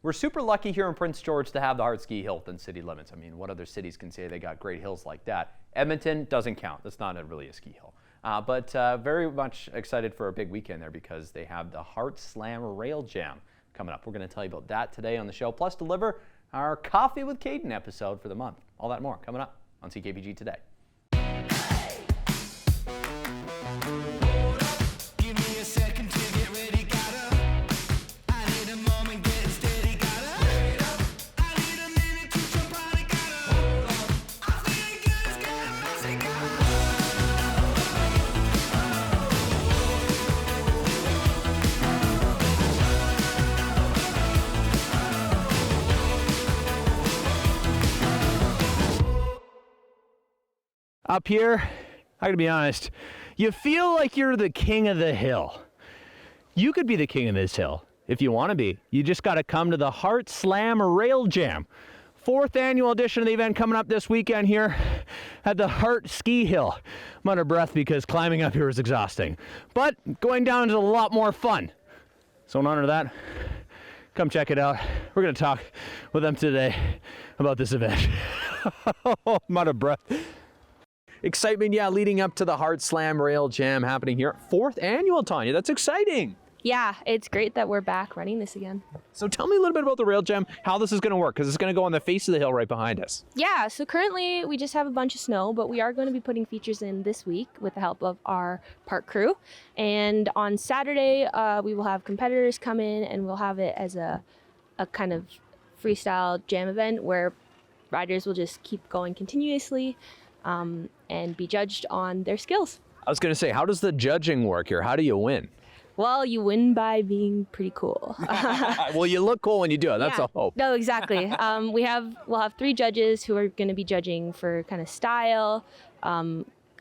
We're super lucky here in Prince George to have the Hart Ski Hill within city limits. I mean, what other cities can say they got great hills like that? Edmonton doesn't count. That's not really a ski hill. But very much excited for a big weekend there because they have the Hart Slam Rail Jam coming up. We're going to tell you about that today on the show, plus deliver our Coffee with Caden episode for the month. All that more coming up on CKPG Today. Up here, I gotta be honest, you feel like you're the king of the hill. You could be the king of this hill if you want to be. You just got to come to the Hart Slam Rail Jam. 4th annual edition of the event coming up this weekend here at the Hart Ski Hill. I'm out of breath because climbing up here is exhausting, but going down is a lot more fun. So in honor of that, come check it out. We're going to talk with them today about this event. I'm out of breath. Excitement, yeah, leading up to the Hart Slam Rail Jam happening here. 4th annual, Tanya. That's exciting. Yeah, it's great that we're back running this again. So tell me a little bit about the Rail Jam, how this is going to work, because it's going to go on the face of the hill right behind us. Yeah, so currently we just have a bunch of snow, but we are going to be putting features in this week with the help of our park crew. And on Saturday, we will have competitors come in and we'll have it as a kind of freestyle jam event where riders will just keep going continuously. And be judged on their skills. I was going to say, how does the judging work here? How do you win? Well, you win by being pretty cool. Well, you look cool when you do it. That's a hope. No, exactly. We'll have 3 judges who are going to be judging for kind of style,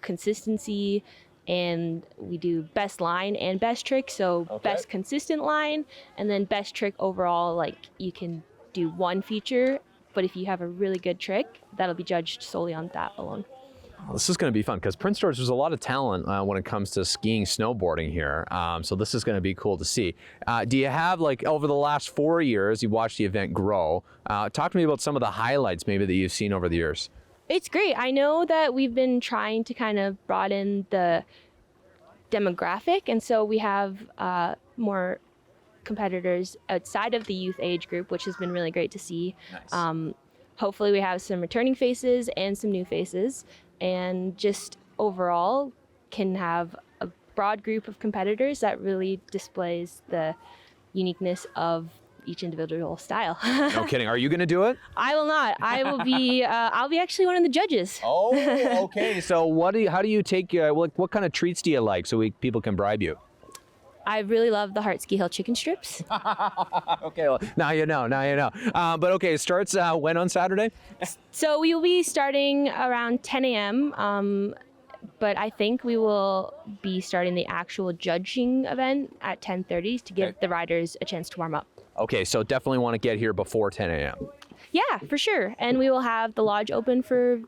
consistency, and we do best line and best trick. So best consistent line, and then best trick overall. Like you can do one feature, but if you have a really good trick, that'll be judged solely on that alone. This is going to be fun because Prince George, there's a lot of talent when it comes to skiing, snowboarding here. So this is going to be cool to see. Do you have, like, over the last 4 years, you watched the event grow. Talk to me about some of the highlights maybe that you've seen over the years. It's great. I know that we've been trying to kind of broaden the demographic, and so we have more competitors outside of the youth age group, which has been really great to see. Nice. Hopefully we have some returning faces and some new faces, and just overall can have a broad group of competitors that really displays the uniqueness of each individual style. No kidding. Are you going to do it? I will not. I will be. I'll be actually one of the judges. Oh, okay. So how do you take? What kind of treats do you like so people can bribe you? I really love the Hart Ski Hill chicken strips. Okay, well, now you know. But okay, it starts when on Saturday? So we will be starting around 10 a.m., but I think we will be starting the actual judging event at 10:30 to give the riders a chance to warm up. Okay, so definitely want to get here before 10 a.m. Yeah, for sure. And we will have the lodge open for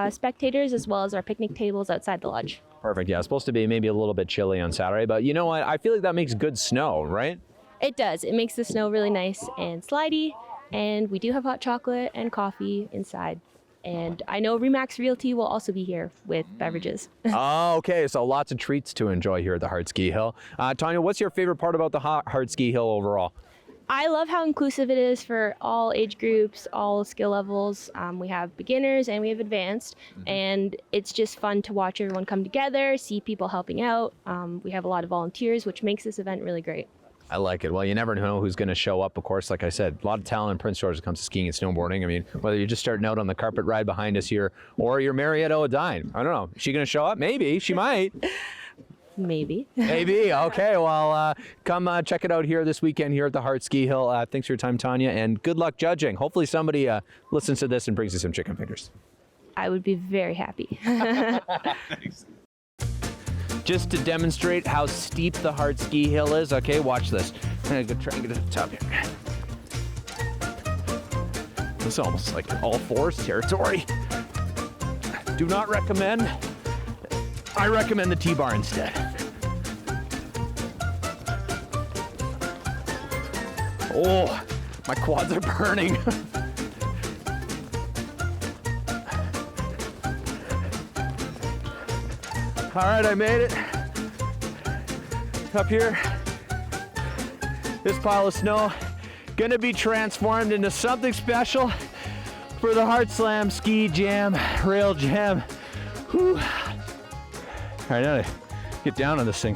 spectators as well as our picnic tables outside the lodge. Perfect. Yeah, it's supposed to be maybe a little bit chilly on Saturday, but you know what? I feel like that makes good snow, right? It does. It makes the snow really nice and slidey, and we do have hot chocolate and coffee inside. And I know Remax Realty will also be here with beverages. Oh, okay. So lots of treats to enjoy here at the Hart Ski Hill. Tanya, what's your favorite part about the Hart Ski Hill overall? I love how inclusive it is for all age groups, all skill levels. We have beginners and we have advanced, and it's just fun to watch everyone come together, see people helping out. We have a lot of volunteers, which makes this event really great. I like it. Well, you never know who's going to show up. Of course, like I said, a lot of talent in Prince George when it comes to skiing and snowboarding. I mean, whether you're just starting out on the carpet ride behind us here or you're Marietta O'Dine. I don't know. Is she going to show up? Maybe. She might. Maybe. Maybe. Okay. Well, come check it out here this weekend here at the Hart Ski Hill. Thanks for your time, Tanya, and good luck judging. Hopefully somebody listens to this and brings you some chicken fingers. I would be very happy. Thanks. Just to demonstrate how steep the Hart Ski Hill is, okay, watch this. I'm going to try and get to the top here. This is almost like all fours territory. Do not recommend. I recommend the T-bar instead. Oh, My quads are burning. All right, I made it. Up here, this pile of snow gonna be transformed into something special for the Hart Slam Ski Jam, Rail Jam. Whew. All right, now to get down on this thing.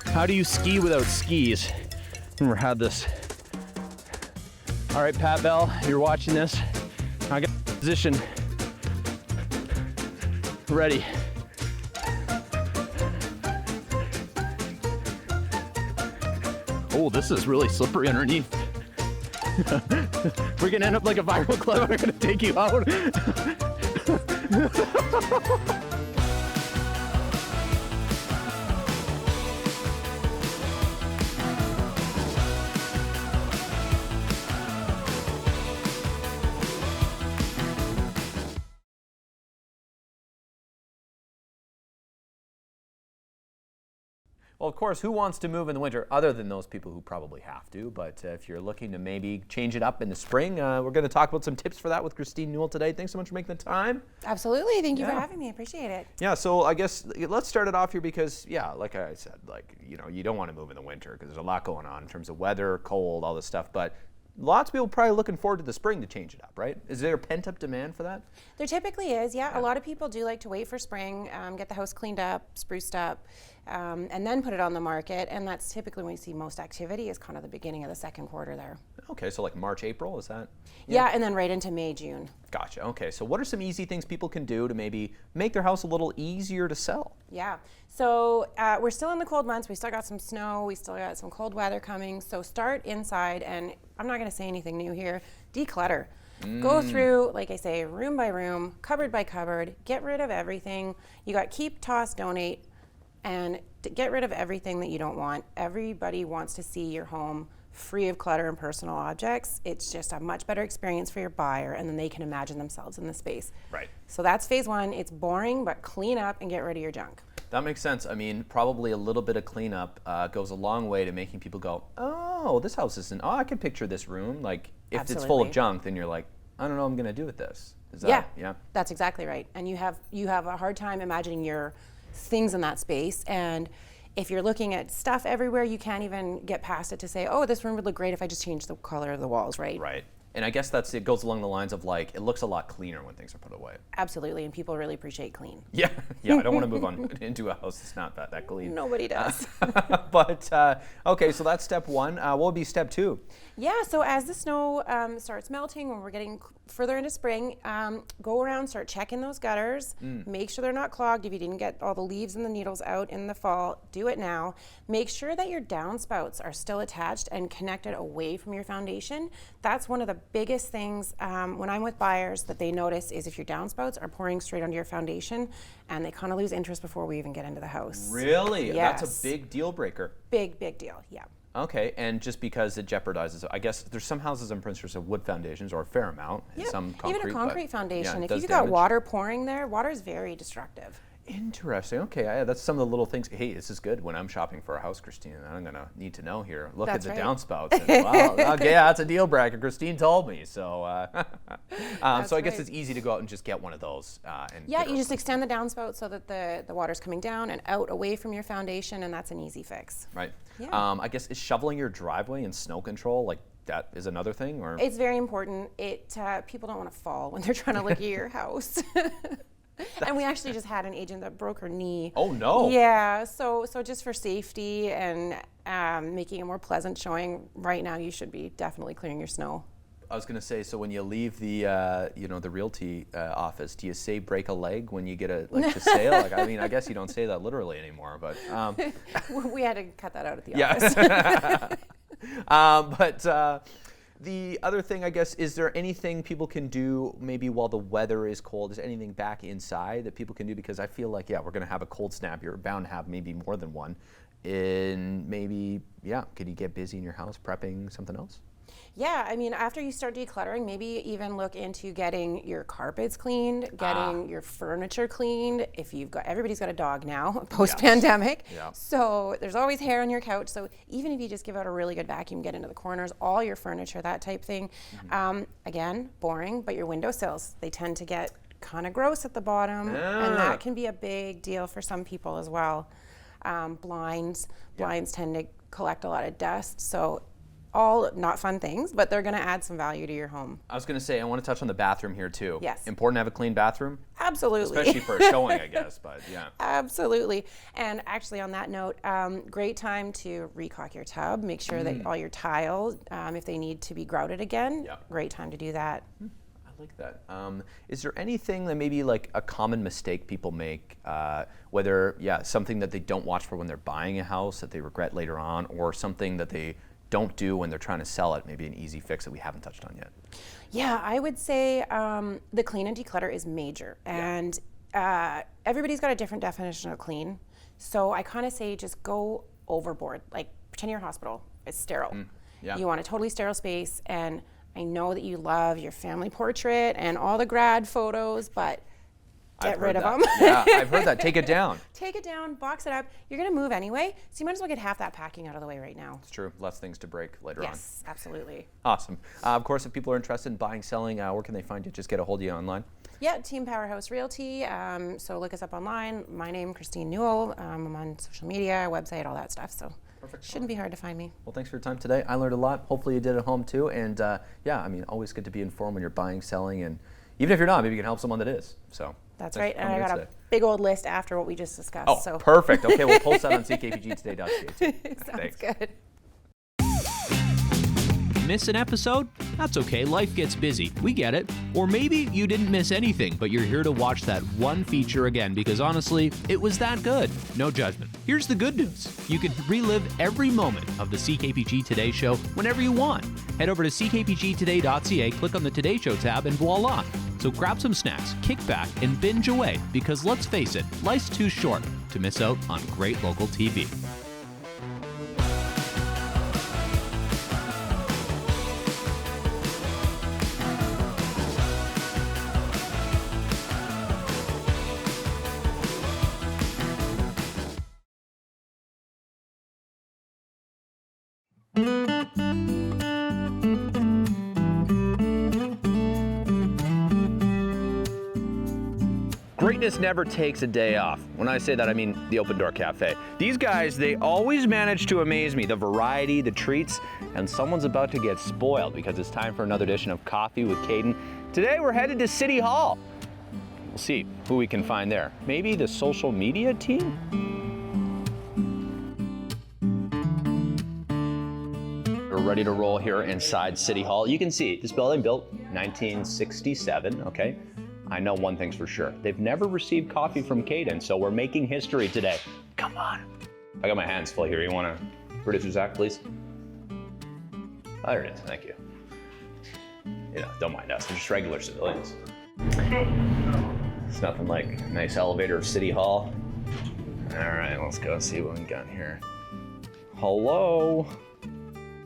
How do you ski without skis? Never had this. All right, Pat Bell, you're watching this. I got position ready. Oh, this is really slippery underneath. We're gonna end up like a viral clip. We're gonna take you out. Well, of course, who wants to move in the winter other than those people who probably have to? But if you're looking to maybe change it up in the spring, we're going to talk about some tips for that with Kristine Newell today. Thanks so much for making the time. Absolutely. Thank you for having me. I appreciate it. Yeah, so I guess let's start it off here because, yeah, like I said, you don't want to move in the winter because there's a lot going on in terms of weather, cold, all this stuff. But lots of people probably looking forward to the spring to change it up, right? Is there pent-up demand for that? There typically is, yeah. A lot of people do like to wait for spring, get the house cleaned up, spruced up, and then put it on the market. And that's typically when we see most activity is kind of the beginning of the second quarter there. Okay, so like March, April, is that? Yeah, and then right into May, June. Gotcha. Okay, so what are some easy things people can do to maybe make their house a little easier to sell? Yeah, so we're still in the cold months. We still got some snow. We still got some cold weather coming. So start inside, and I'm not going to say anything new here. Declutter. Go through, like I say, room by room, cupboard by cupboard. Get rid of everything. You got keep, toss, donate, and get rid of everything that you don't want. Everybody wants to see your home free of clutter and personal objects. It's just a much better experience for your buyer, and then they can imagine themselves in the space. Right. So that's phase one. It's boring, but clean up and get rid of your junk. That makes sense. I mean, probably a little bit of cleanup goes a long way to making people go, oh, this house isn't, oh, I can picture this room. Like, if it's full of junk, then you're like, I don't know what I'm going to do with this. Is that, yeah, that's exactly right. And you have a hard time imagining your things in that space. And if you're looking at stuff everywhere, you can't even get past it to say, oh, this room would look great if I just changed the color of the walls, right? Right. And I guess it goes along the lines of like, it looks a lot cleaner when things are put away. Absolutely, and people really appreciate clean. Yeah, I don't want to move on into a house that's not that clean. Nobody does. But, okay, so that's step one. What would be step two? Yeah, so as the snow starts melting, when we're getting further into spring, go around, start checking those gutters. Make sure they're not clogged. If you didn't get all the leaves and the needles out in the fall, do it now. Make sure that your downspouts are still attached and connected away from your foundation. That's one of the biggest things when I'm with buyers that they notice is if your downspouts are pouring straight onto your foundation, and they kind of lose interest before we even get into the house. Really? Yes. That's a big deal breaker. Big deal, yeah. Okay, and just because it jeopardizes, I guess there's some houses in Prince George have wood foundations, or a fair amount, and some concrete. Even a concrete foundation. Yeah, if you've got water pouring there, water is very destructive. Interesting. Okay, that's some of the little things. Hey, this is good when I'm shopping for a house, Kristine, and I'm gonna need to know here. Look at the downspouts. And, wow, okay, that's a deal breaker. Kristine told me. So, so I guess it's easy to go out and just get one of those. Yeah, you just extend the downspout so that the water's coming down and out away from your foundation, and that's an easy fix. Right. Yeah. I guess is shoveling your driveway and snow control like that is another thing, or it's very important. People don't want to fall when they're trying to look at your house. And we actually just had an agent that broke her knee. Oh no! Yeah, so just for safety and making a more pleasant showing, right now you should be definitely clearing your snow. I was going to say, so when you leave the the realty office, do you say break a leg when you get to sale? Like, I mean, I guess you don't say that literally anymore, but we had to cut that out at the office. But the other thing, I guess, is there anything people can do maybe while the weather is cold? Is there anything back inside that people can do? Because I feel like, we're going to have a cold snap. You're bound to have maybe more than one. And maybe, could you get busy in your house prepping something else? Yeah, I mean, after you start decluttering, maybe even look into getting your carpets cleaned, getting your furniture cleaned. If you've got, everybody's got a dog now, post-pandemic. Yeah. So there's always hair on your couch. So even if you just give out a really good vacuum, get into the corners, all your furniture, that type thing. Again, boring, but your windowsills, they tend to get kind of gross at the bottom, and that can be a big deal for some people as well. Blinds tend to collect a lot of dust. So all not fun things, but they're going to add some value to your home. I was going to say, I want to touch on the bathroom here too. Yes. Important to have a clean bathroom? Absolutely. Especially for a showing, I guess, but yeah. Absolutely. And actually on that note, great time to recaulk your tub. Make sure that all your tiles, if they need to be grouted again, great time to do that. I like that. Is there anything that maybe like a common mistake people make, whether, something that they don't watch for when they're buying a house that they regret later on, or something that they don't do when they're trying to sell it, maybe an easy fix that we haven't touched on yet? Yeah, I would say the clean and declutter is major. And everybody's got a different definition of clean. So I kind of say just go overboard. Like pretend your hospital is sterile. You want a totally sterile space. And I know that you love your family portrait and all the grad photos, but get rid of them. Yeah, I've heard that. Take it down. Take it down, box it up. You're going to move anyway, so you might as well get half that packing out of the way right now. It's true. Less things to break later on. Yes, absolutely. Awesome. Of course, if people are interested in buying, selling, where can they find you? Just get a hold of you online. Yeah, Team Powerhouse Realty. So look us up online. My name, Kristine Newell. I'm on social media, website, all that stuff. So shouldn't be hard to find me. Well, thanks for your time today. I learned a lot. Hopefully you did at home too. And I mean, always good to be informed when you're buying, selling, and even if you're not, maybe you can help someone that is. So that's right. And I got a big old list after what we just discussed. Oh, so perfect. Okay, we'll post that on ckpgtoday.ca too. Sounds good. Miss an episode? That's okay, life gets busy. We get it. Or maybe you didn't miss anything, but you're here to watch that one feature again because honestly, it was that good. No judgment. Here's the good news. You can relive every moment of the CKPG Today Show whenever you want. Head over to ckpgtoday.ca, click on the Today Show tab, and voila. So grab some snacks, kick back, and binge away because let's face it, life's too short to miss out on great local TV. Greatness never takes a day off. When I say that, I mean the Open Door Cafe. These guys, they always manage to amaze me. The variety, the treats, and someone's about to get spoiled because it's time for another edition of Coffee with Caden. Today we're headed to City Hall. We'll see who we can find there. Maybe the social media team? We're ready to roll here inside City Hall. You can see this building built 1967, okay? I know one thing's for sure. They've never received coffee from Caden, so we're making history today. Come on. I got my hands full here. You want to, producer Zach, please? Oh, there it is. Thank you. You know, don't mind us. We're just regular civilians. It's nothing like a nice elevator of City Hall. All right, let's go see what we got here. Hello.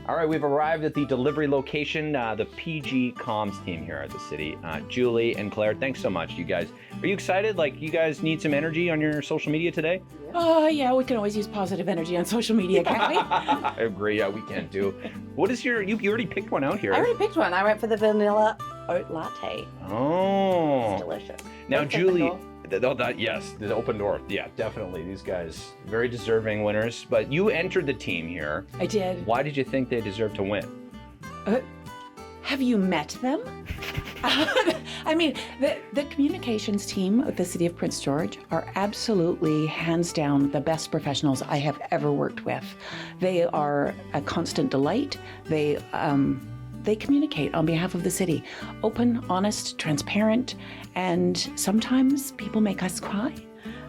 All right, we've arrived at the delivery location, the PG Comms team here at the city. Julie and Claire, thanks so much, you guys. Are you excited? Like, you guys need some energy on your social media today? Yeah, we can always use positive energy on social media, can't we? I agree, yeah, we can too. What is your, you already picked one out here. I already picked one. I went for the vanilla oat latte. Oh. It's delicious. Now, Let's Julie, yes, the Open Door. Yeah, definitely. These guys, very deserving winners. But you entered the team here. I did. Why did you think they deserved to win? Have you met them? I mean, the communications team of the City of Prince George are absolutely, hands down, the best professionals I have ever worked with. They are a constant delight. They communicate on behalf of the city. Open, honest, transparent, and sometimes people make us cry.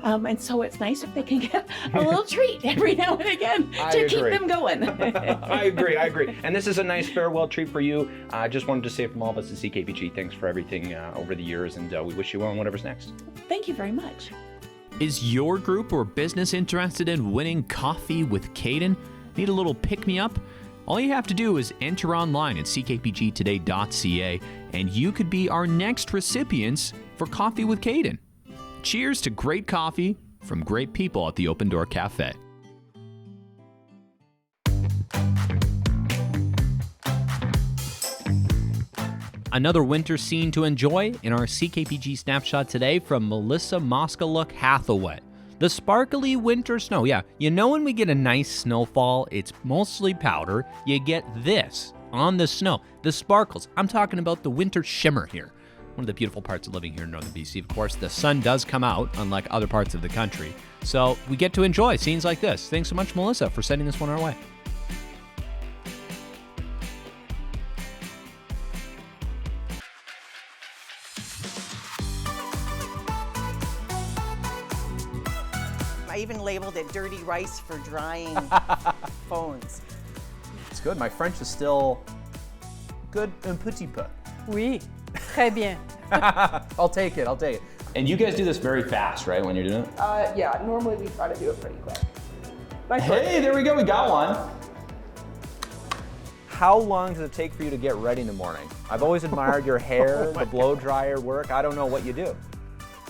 And so it's nice if they can get a little treat every now and again to keep them going. I agree. And this is a nice farewell treat for you. I just wanted to say from all of us at CKPG, thanks for everything over the years, and we wish you well on whatever's next. Thank you very much. Is your group or business interested in winning Coffee with Caden? Need a little pick-me-up? All you have to do is enter online at ckpgtoday.ca and you could be our next recipients for Coffee with Caden. Cheers to great coffee from great people at the Open Door Cafe. Another winter scene to enjoy in our CKPG snapshot today from Melissa Moskaluk Hathaway. The sparkly winter snow. Yeah, you know when we get a nice snowfall, it's mostly powder. You get this on the snow, the sparkles. I'm talking about the winter shimmer here. One of the beautiful parts of living here in northern BC, of course, the sun does come out, unlike other parts of the country. So we get to enjoy scenes like this. Thanks so much, Melissa, for sending this one our way. I even labeled it dirty rice for drying phones. It's good. My French is still good un petit peu. Oui, très bien. I'll take it. And you guys do this very fast, right, when you're doing it? Yeah, normally we try to do it pretty quick. Hey, there we go. We got one. How long does it take for you to get ready in the morning? I've always admired your hair, the blow dryer work. I don't know what you do.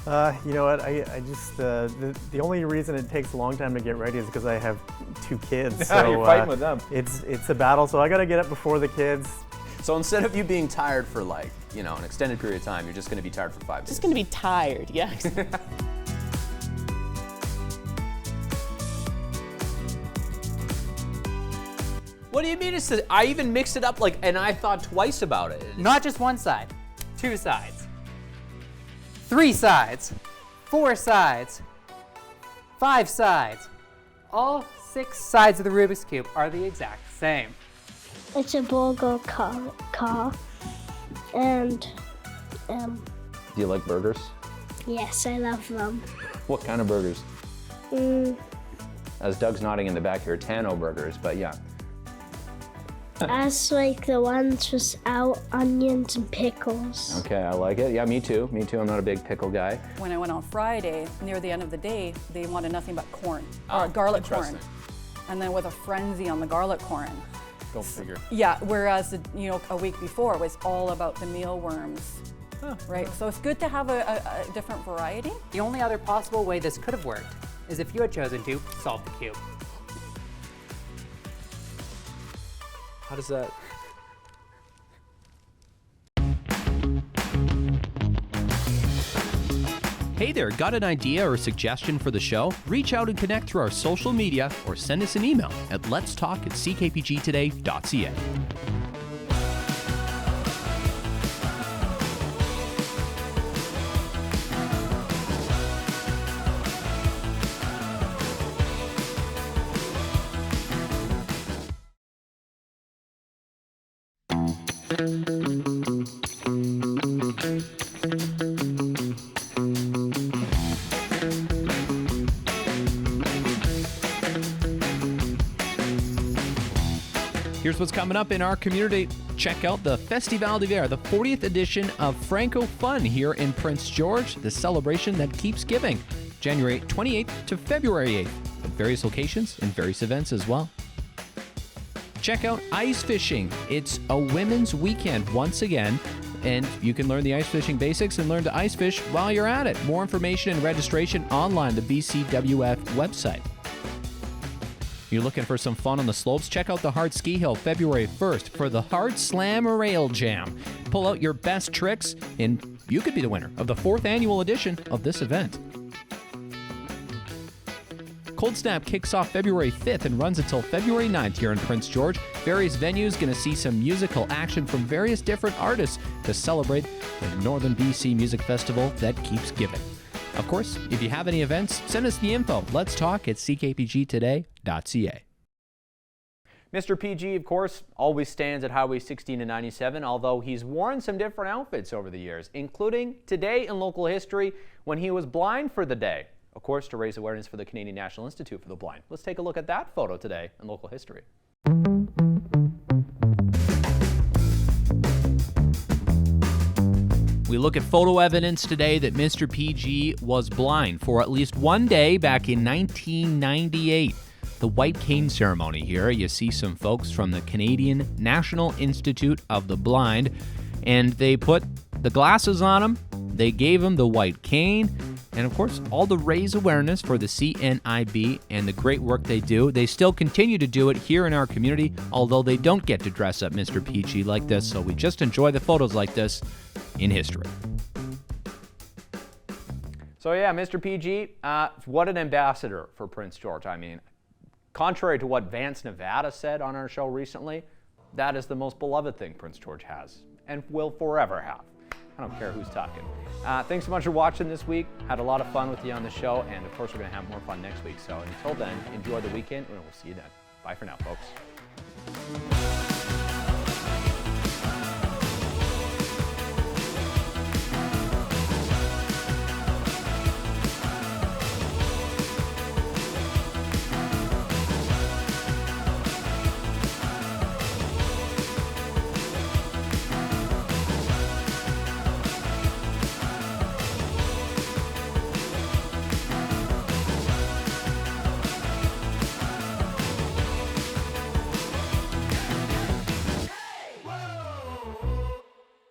You know what? I just the only reason it takes a long time to get ready is because I have 2 kids. So You're fighting with them. It's a battle. So I got to get up before the kids. So instead of you being tired for an extended period of time, you're just going to be tired for 5 days. Just gonna be tired, yes. What do you mean? I even mixed it up and I thought twice about it. Not just one side, 2 sides, 3 sides, 4 sides, 5 sides. All 6 sides of the Rubik's Cube are the exact same. It's a burger car, and Do you like burgers? yes, I love them. What kind of burgers? As Doug's nodding in the back here, Tano burgers, but yeah. As like the ones without onions and pickles. Okay, I like it. Yeah, me too. I'm not a big pickle guy. When I went on Friday, near the end of the day, they wanted nothing but corn, Oh, or garlic corn. interesting. And then with a frenzy on the garlic corn. Go figure. Yeah, whereas a week before was all about the mealworms. Right, so it's good to have a different variety. The only other possible way this could have worked is if you had chosen to solve the cube. How does that? Hey there, got an idea or suggestion for the show? Reach out and connect through our social media or send us an email at letstalk@ckpgtoday.ca. Here's what's coming up in our community. Check out the Festival d'Hiver, the 40th edition of Franco Fun here in Prince George, the celebration that keeps giving. January 28th to February 8th at various locations and various events as well. Check out ice fishing. It's a women's weekend once again, and you can learn the ice fishing basics and learn to ice fish while you're at it. More information and registration online, the BCWF website. You're looking for some fun on the slopes? Check out the Hart Ski Hill February 1st for the Hart Slam Rail Jam. Pull out your best tricks, and you could be the winner of the 4th annual edition of this event. Cold Snap kicks off February 5th and runs until February 9th here in Prince George. Various venues going to see some musical action from various different artists to celebrate the Northern BC Music Festival that keeps giving. Of course, if you have any events, send us the info. Let's talk at ckpgtoday.ca. Mr. PG, of course, always stands at Highway 16 and 97, although he's worn some different outfits over the years, including today in local history when he was blind for the day. Of course, to raise awareness for the Canadian National Institute for the Blind. Let's take a look at that photo today in local history. We look at photo evidence today that Mr. PG was blind for at least one day back in 1998. the white cane ceremony here. You see some folks from the Canadian National Institute of the Blind, and they put the glasses on them, they gave them the white cane, and of course, all to raise awareness for the CNIB and the great work they do. They still continue to do it here in our community, although they don't get to dress up Mr. PG like this, so we just enjoy the photos like this in history. So yeah, Mr. PG, what an ambassador for Prince George. I mean, contrary to what Vance, Nevada said on our show recently, that is the most beloved thing Prince George has and will forever have. I don't care who's talking. Thanks so much for watching this week. Had a lot of fun with you on the show, and of course we're going to have more fun next week. So until then, enjoy the weekend, and we'll see you then. Bye for now, folks.